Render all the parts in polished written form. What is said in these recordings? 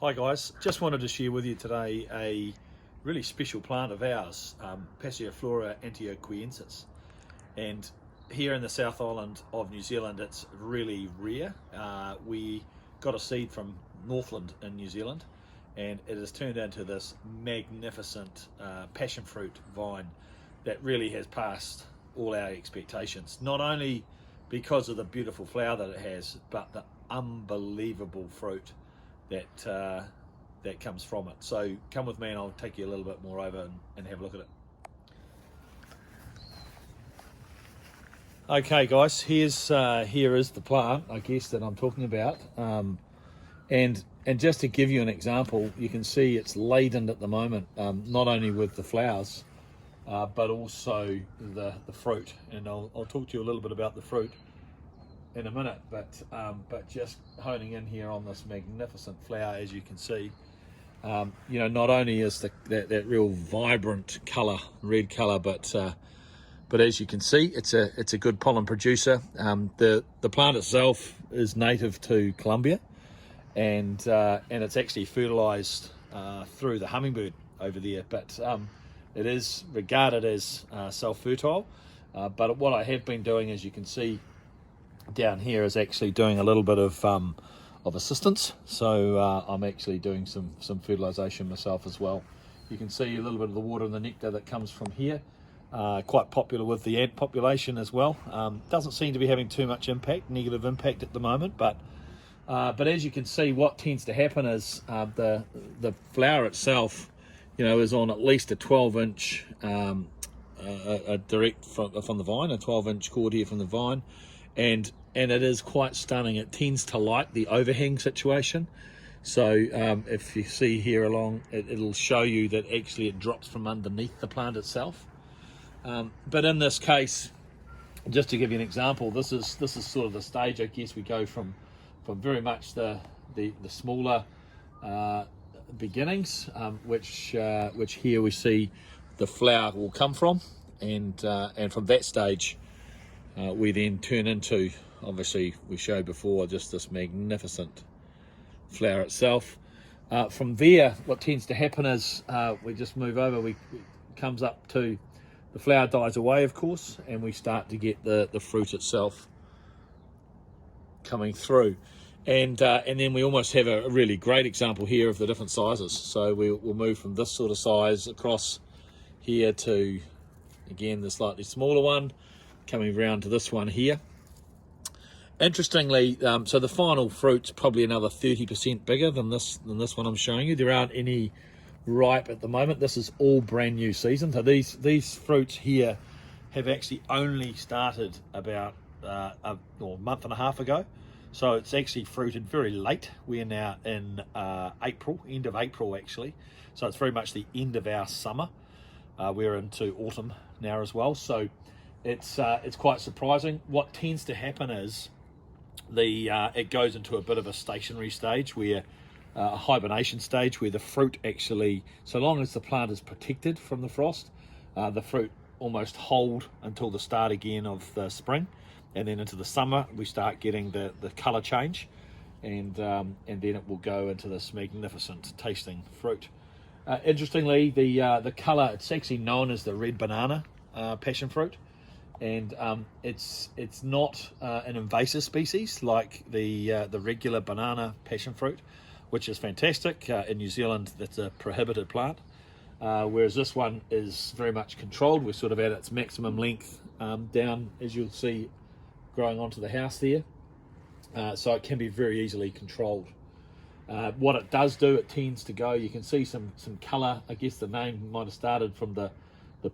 Hi guys, just wanted to share with you today a really special plant of ours, Passionfruit antioquensis. And here in the South Island of New Zealand, it's really rare. We got a seed from Northland in New Zealand, and it has turned into this magnificent passion fruit vine that really has passed all our expectations. Not only because of the beautiful flower that it has, but the unbelievable fruit that comes from it. So come with me and I'll take you a little bit more over and have a look at it. Okay guys, here is the plant, I guess, that I'm talking about. And just to give you an example, you can see it's laden at the moment, not only with the flowers, but also the fruit. And I'll talk to you a little bit about the fruit in a minute, but just honing in here on this magnificent flower, as you can see, not only is that real vibrant colour, red colour, but as you can see, it's a good pollen producer. The plant itself is native to Colombia, and it's actually fertilised through the hummingbird over there, but it is regarded as self-fertile. But what I have been doing, as you can see down here, is actually doing a little bit of assistance. So I'm actually doing some fertilisation myself as well. You can see a little bit of the water and the nectar that comes from here. Quite popular with the ant population as well. Doesn't seem to be having too much negative impact at the moment, but as you can see, what tends to happen is the flower itself, is on at least a 12-inch direct from the vine, a 12-inch cord here from the vine, and it is quite stunning. It tends to like the overhang situation. So if you see here along, it'll show you that actually it drops from underneath the plant itself. But in this case, just to give you an example, this is sort of the stage, I guess. We go from very much the smaller beginnings, which here we see the flower will come from, and from that stage we then turn into, obviously we showed before, just this magnificent flower itself. From there, what tends to happen is we just move over, it comes up to, the flower dies away, of course, and we start to get the fruit itself coming through. And then we almost have a really great example here of the different sizes. So we'll move from this sort of size across here to, again, the slightly smaller one, coming round to this one here. Interestingly, so the final fruit's probably another 30% bigger than this one I'm showing you. There aren't any ripe at the moment. This is all brand new season. So these fruits here have actually only started about a month and a half ago. So it's actually fruited very late. We're now in April, end of April actually. So it's very much the end of our summer. We're into autumn now as well. So it's quite surprising. What tends to happen is it goes into a bit of a stationary stage, where a hibernation stage, where the fruit actually, so long as the plant is protected from the frost, the fruit almost hold until the start again of the spring, and then into the summer we start getting the color change, and then it will go into this magnificent tasting fruit. Interestingly, the color, it's actually known as the red banana passion fruit, and it's not an invasive species like the regular banana passion fruit, which is fantastic. In New Zealand, that's a prohibited plant, whereas this one is very much controlled. We're sort of at its maximum length down, as you'll see, growing onto the house there. So it can be very easily controlled. What it does do, it tends to go, you can see some colour. I guess the name might have started from the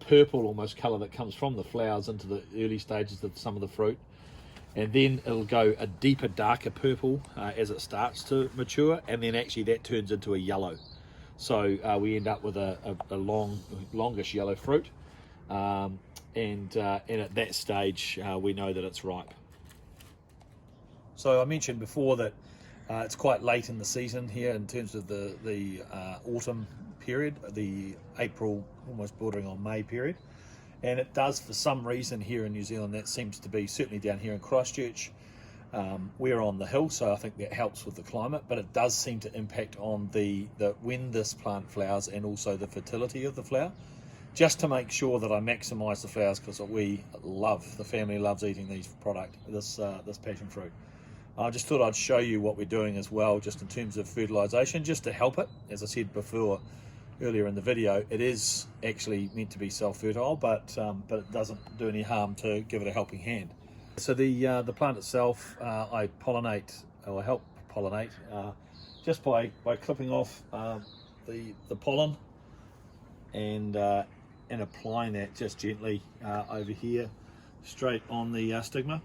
purple almost colour that comes from the flowers into the early stages of some of the fruit, and then it'll go a deeper, darker purple as it starts to mature, and then actually that turns into a yellow. So we end up with a longish yellow fruit, and at that stage we know that it's ripe. So I mentioned before that it's quite late in the season here in terms of the autumn period, the April, almost bordering on May period. And it does, for some reason here in New Zealand, that seems to be, certainly down here in Christchurch, We're on the hill, so I think that helps with the climate, but it does seem to impact on the when this plant flowers and also the fertility of the flower, just to make sure that I maximise the flowers, because the family loves eating this passion fruit. I just thought I'd show you what we're doing as well, just in terms of fertilisation, just to help it. As I said before, earlier in the video, it is actually meant to be self-fertile, but it doesn't do any harm to give it a helping hand. So the plant itself, I pollinate, or help pollinate, just by clipping off the pollen and applying that just gently over here, straight on the stigma.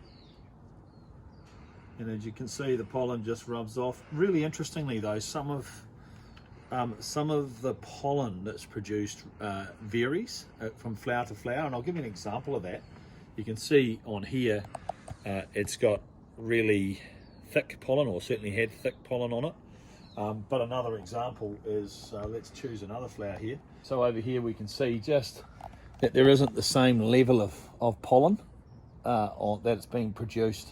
And as you can see, the pollen just rubs off. Really interestingly though, some of the pollen that's produced varies from flower to flower, and I'll give you an example of that. You can see on here, it's got really thick pollen, or certainly had thick pollen on it. But another example is, let's choose another flower here. So over here we can see just that there isn't the same level of pollen that it's being produced.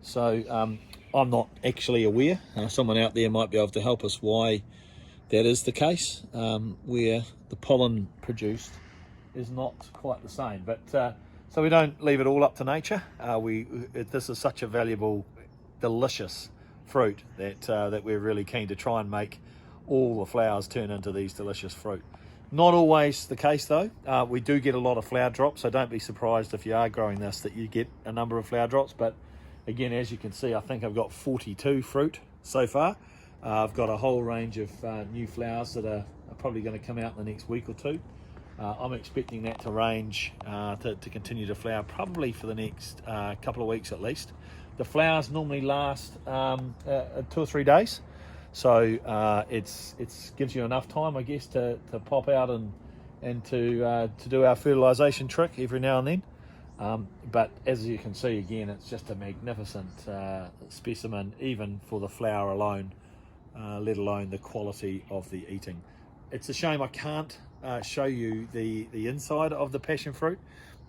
So I'm not actually aware. Someone out there might be able to help us why that is the case, where the pollen produced is not quite the same. But so we don't leave it all up to nature. This is such a valuable, delicious fruit that we're really keen to try and make all the flowers turn into these delicious fruit. Not always the case though. We do get a lot of flower drops, so don't be surprised if you are growing this that you get a number of flower drops. But again, as you can see, I think I've got 42 fruit so far. I've got a whole range of new flowers that are probably going to come out in the next week or two. I'm expecting that to range to continue to flower probably for the next couple of weeks at least. The flowers normally last 2 or 3 days, so it gives you enough time, I guess, to pop out and to do our fertilisation trick every now and then. But as you can see, again, it's just a magnificent specimen, even for the flower alone, let alone the quality of the eating. It's a shame I can't show you the inside of the passion fruit,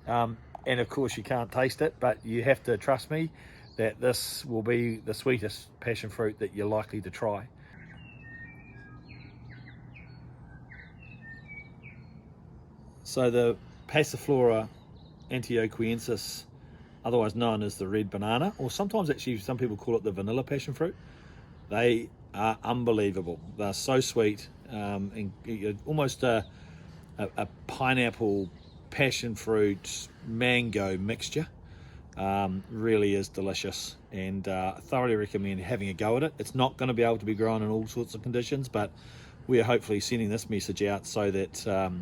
and of course you can't taste it, but you have to trust me that this will be the sweetest passion fruit that you're likely to try. So the Passiflora antiochiensis, otherwise known as the red banana, or sometimes actually some people call it the vanilla passion fruit, they are unbelievable. They're so sweet, and almost a pineapple, passion fruit, mango mixture. Really is delicious, and thoroughly recommend having a go at it. It's not going to be able to be grown in all sorts of conditions, but we are hopefully sending this message out so that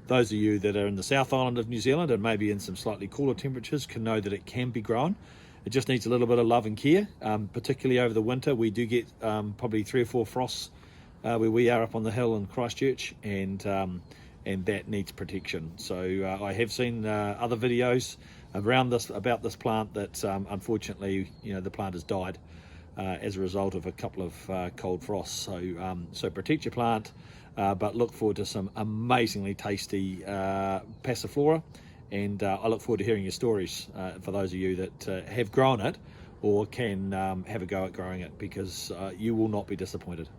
those of you that are in the South Island of New Zealand and maybe in some slightly cooler temperatures can know that it can be grown. It just needs a little bit of love and care, particularly over the winter. We do get probably 3 or 4 frosts where we are up on the hill in Christchurch, and that needs protection. So I have seen other videos about this plant that unfortunately, the plant has died as a result of a couple of cold frosts. So protect your plant, but look forward to some amazingly tasty Passiflora, and I look forward to hearing your stories for those of you that have grown it or can have a go at growing it, because you will not be disappointed.